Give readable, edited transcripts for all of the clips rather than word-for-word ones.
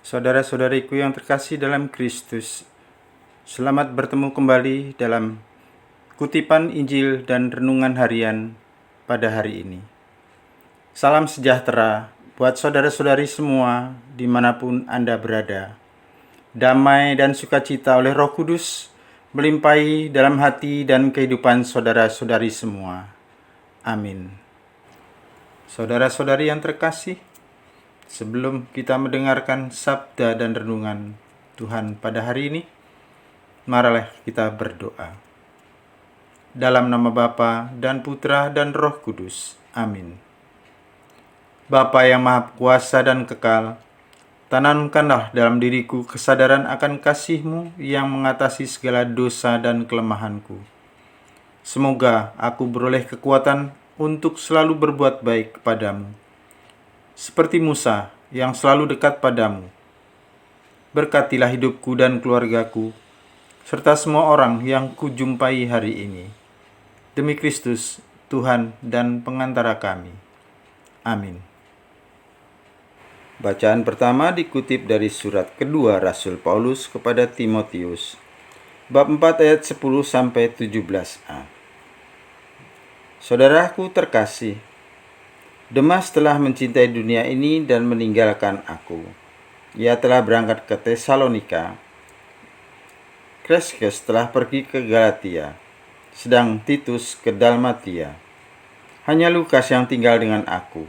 Saudara-saudariku yang terkasih dalam Kristus, selamat bertemu kembali dalam kutipan Injil dan renungan harian pada hari ini. Salam sejahtera buat saudara-saudari semua dimanapun Anda berada. Damai dan sukacita oleh Roh Kudus melimpahi dalam hati dan kehidupan saudara-saudari semua. Amin. Saudara-saudari yang terkasih, sebelum kita mendengarkan sabda dan renungan Tuhan pada hari ini, marilah kita berdoa. Dalam nama Bapa dan Putra dan Roh Kudus. Amin. Bapa yang Maha Kuasa dan kekal, tanamkanlah dalam diriku kesadaran akan kasih-Mu yang mengatasi segala dosa dan kelemahanku. Semoga aku beroleh kekuatan untuk selalu berbuat baik kepadamu, seperti Musa yang selalu dekat padamu. Berkatilah hidupku dan keluargaku, serta semua orang yang kujumpai hari ini. Demi Kristus, Tuhan dan pengantara kami. Amin. Bacaan pertama dikutip dari surat kedua Rasul Paulus kepada Timotius, bab 4 ayat 10-17a. Saudaraku terkasih, Demas telah mencintai dunia ini dan meninggalkan aku. Ia telah berangkat ke Tesalonika. Kreskes telah pergi ke Galatia, sedang Titus ke Dalmatia. Hanya Lukas yang tinggal dengan aku.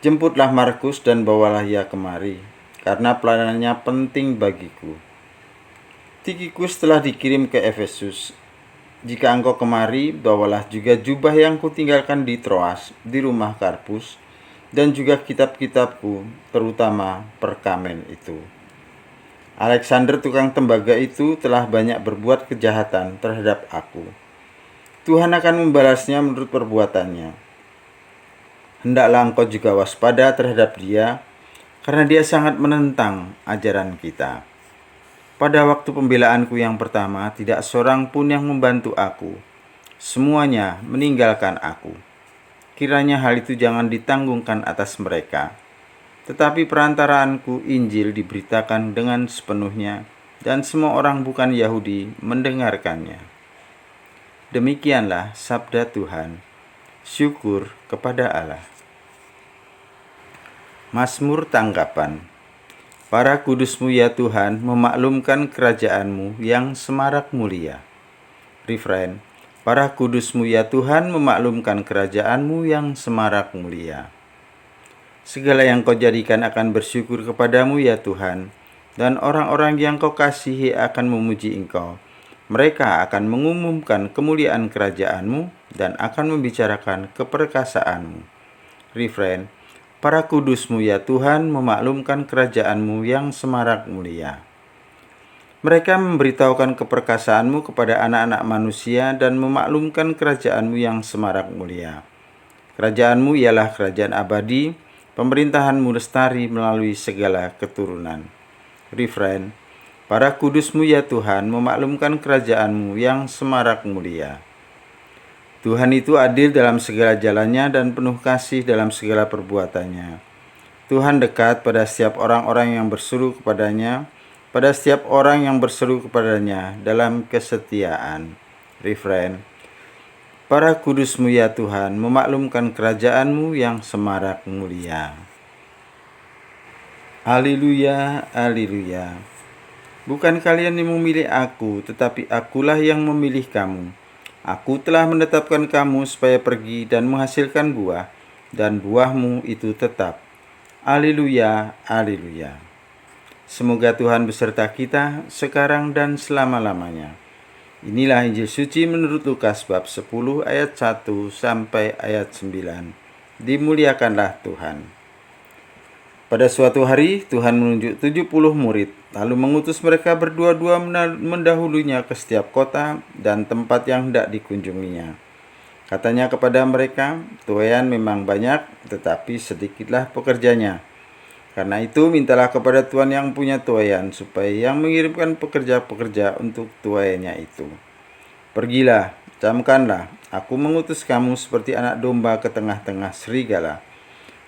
Jemputlah Markus dan bawalah ia kemari, karena pelayanannya penting bagiku. Tikikus telah dikirim ke Efesus. Jika engkau kemari, bawalah juga jubah yang kutinggalkan di Troas, di rumah Karpus, dan juga kitab-kitabku, terutama perkamen itu. Alexander tukang tembaga itu telah banyak berbuat kejahatan terhadap aku. Tuhan akan membalasnya menurut perbuatannya. Hendaklah engkau juga waspada terhadap dia, karena dia sangat menentang ajaran kita. Pada waktu pembelaanku yang pertama, tidak seorang pun yang membantu aku. Semuanya meninggalkan aku. Kiranya hal itu jangan ditanggungkan atas mereka. Tetapi perantaraanku Injil diberitakan dengan sepenuhnya, dan semua orang bukan Yahudi mendengarkannya. Demikianlah sabda Tuhan. Syukur kepada Allah. Mazmur tanggapan. Para kudus-Mu ya Tuhan, memaklumkan kerajaan-Mu yang semarak mulia. Refrain. Para kudus-Mu ya Tuhan, memaklumkan kerajaan-Mu yang semarak mulia. Segala yang Kau jadikan akan bersyukur kepadamu ya Tuhan, dan orang-orang yang Kau kasihi akan memuji Engkau. Mereka akan mengumumkan kemuliaan kerajaan-Mu dan akan membicarakan keperkasaanmu. Refrain. Para kudus-Mu ya Tuhan, memaklumkan kerajaan-Mu yang semarak mulia. Mereka memberitahukan keperkasaan-Mu kepada anak-anak manusia dan memaklumkan kerajaan-Mu yang semarak mulia. Kerajaan-Mu ialah kerajaan abadi, pemerintahan-Mu lestari melalui segala keturunan. Refrain. Para kudus-Mu ya Tuhan, memaklumkan kerajaan-Mu yang semarak mulia. Tuhan itu adil dalam segala jalannya dan penuh kasih dalam segala perbuatannya. Tuhan dekat pada setiap orang-orang yang berseru kepadanya, pada setiap orang yang berseru kepadanya dalam kesetiaan. Refrain. Para kudus-Mu ya Tuhan, memaklumkan kerajaan-Mu yang semarak mulia. Haleluya, haleluya. Bukan kalian yang memilih aku, tetapi akulah yang memilih kamu. Aku telah menetapkan kamu supaya pergi dan menghasilkan buah, dan buahmu itu tetap. Haleluya, haleluya. Semoga Tuhan beserta kita sekarang dan selama-lamanya. Inilah Injil suci menurut Lukas bab 10 ayat 1 sampai ayat 9. Dimuliakanlah Tuhan. Pada suatu hari, Tuhan menunjuk 70 murid, lalu mengutus mereka berdua-dua mendahulunya ke setiap kota dan tempat yang hendak dikunjunginya. Katanya kepada mereka, tuaian memang banyak, tetapi sedikitlah pekerjanya. Karena itu, mintalah kepada Tuhan yang punya tuaian, supaya yang mengirimkan pekerja-pekerja untuk tuaiannya itu. Pergilah, camkanlah, aku mengutus kamu seperti anak domba ke tengah-tengah serigala.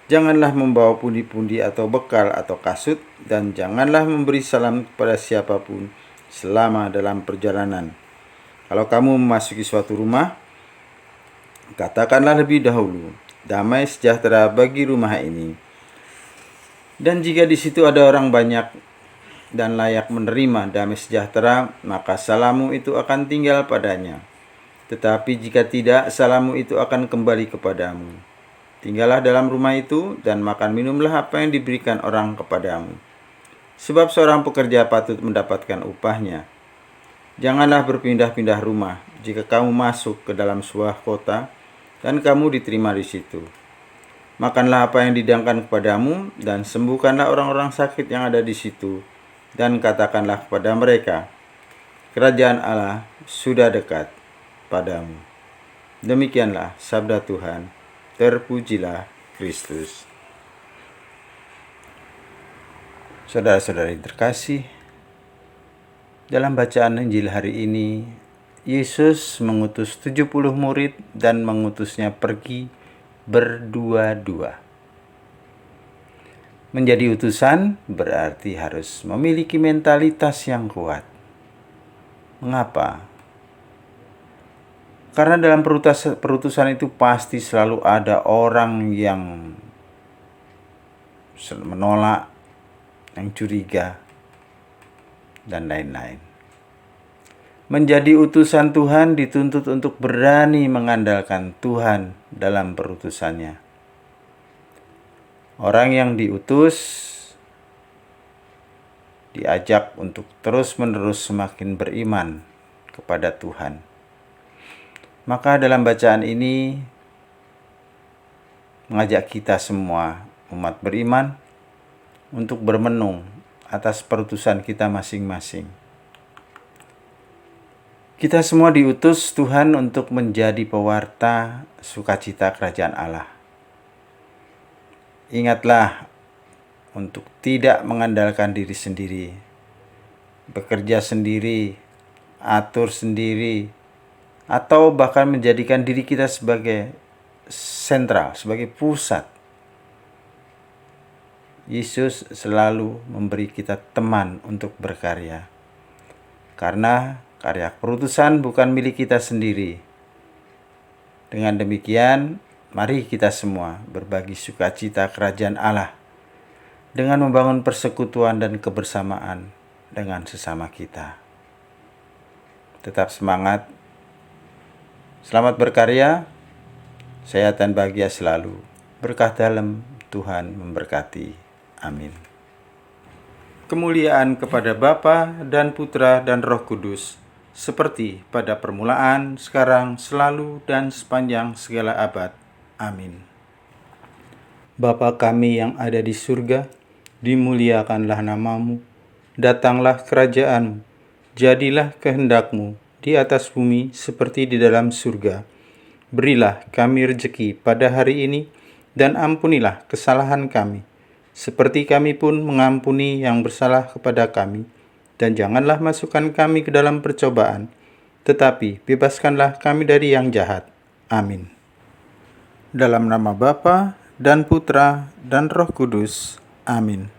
Janganlah membawa pundi-pundi atau bekal atau kasut, dan janganlah memberi salam kepada siapapun selama dalam perjalanan. Kalau kamu memasuki suatu rumah, katakanlah lebih dahulu, damai sejahtera bagi rumah ini. Dan jika di situ ada orang banyak dan layak menerima damai sejahtera, maka salammu itu akan tinggal padanya. Tetapi jika tidak, salammu itu akan kembali kepadamu. Tinggallah dalam rumah itu dan makan minumlah apa yang diberikan orang kepadamu. Sebab seorang pekerja patut mendapatkan upahnya. Janganlah berpindah-pindah rumah jika kamu masuk ke dalam sebuah kota dan kamu diterima di situ. Makanlah apa yang dihidangkan kepadamu dan sembuhkanlah orang-orang sakit yang ada di situ, dan katakanlah kepada mereka, kerajaan Allah sudah dekat padamu. Demikianlah sabda Tuhan. Terpujilah Kristus. Saudara-saudari terkasih, dalam bacaan Injil hari ini, Yesus mengutus 70 murid dan mengutusnya pergi berdua-dua. Menjadi utusan berarti harus memiliki mentalitas yang kuat. Mengapa? Karena dalam perutusan itu pasti selalu ada orang yang menolak, yang curiga, dan lain-lain. Menjadi utusan Tuhan dituntut untuk berani mengandalkan Tuhan dalam perutusannya. Orang yang diutus diajak untuk terus-menerus semakin beriman kepada Tuhan. Maka dalam bacaan ini mengajak kita semua umat beriman untuk bermenung atas perutusan kita masing-masing. Kita semua diutus Tuhan untuk menjadi pewarta sukacita kerajaan Allah. Ingatlah untuk tidak mengandalkan diri sendiri, bekerja sendiri, atur sendiri, atau bahkan menjadikan diri kita sebagai sentral, sebagai pusat. Yesus selalu memberi kita teman untuk berkarya. Karena karya perutusan bukan milik kita sendiri. Dengan demikian, mari kita semua berbagi sukacita kerajaan Allah dengan membangun persekutuan dan kebersamaan dengan sesama kita. Tetap semangat. Selamat berkarya, sehat dan bahagia selalu. Berkah dalam Tuhan memberkati. Amin. Kemuliaan kepada Bapa dan Putra dan Roh Kudus, seperti pada permulaan, sekarang, selalu, dan sepanjang segala abad. Amin. Bapa kami yang ada di surga, dimuliakanlah namamu, datanglah kerajaanmu, jadilah kehendak-Mu di atas bumi seperti di dalam surga. Berilah kami rejeki pada hari ini, dan ampunilah kesalahan kami, seperti kami pun mengampuni yang bersalah kepada kami. Dan janganlah masukkan kami ke dalam percobaan, tetapi bebaskanlah kami dari yang jahat. Amin. Dalam nama Bapa dan Putra dan Roh Kudus. Amin.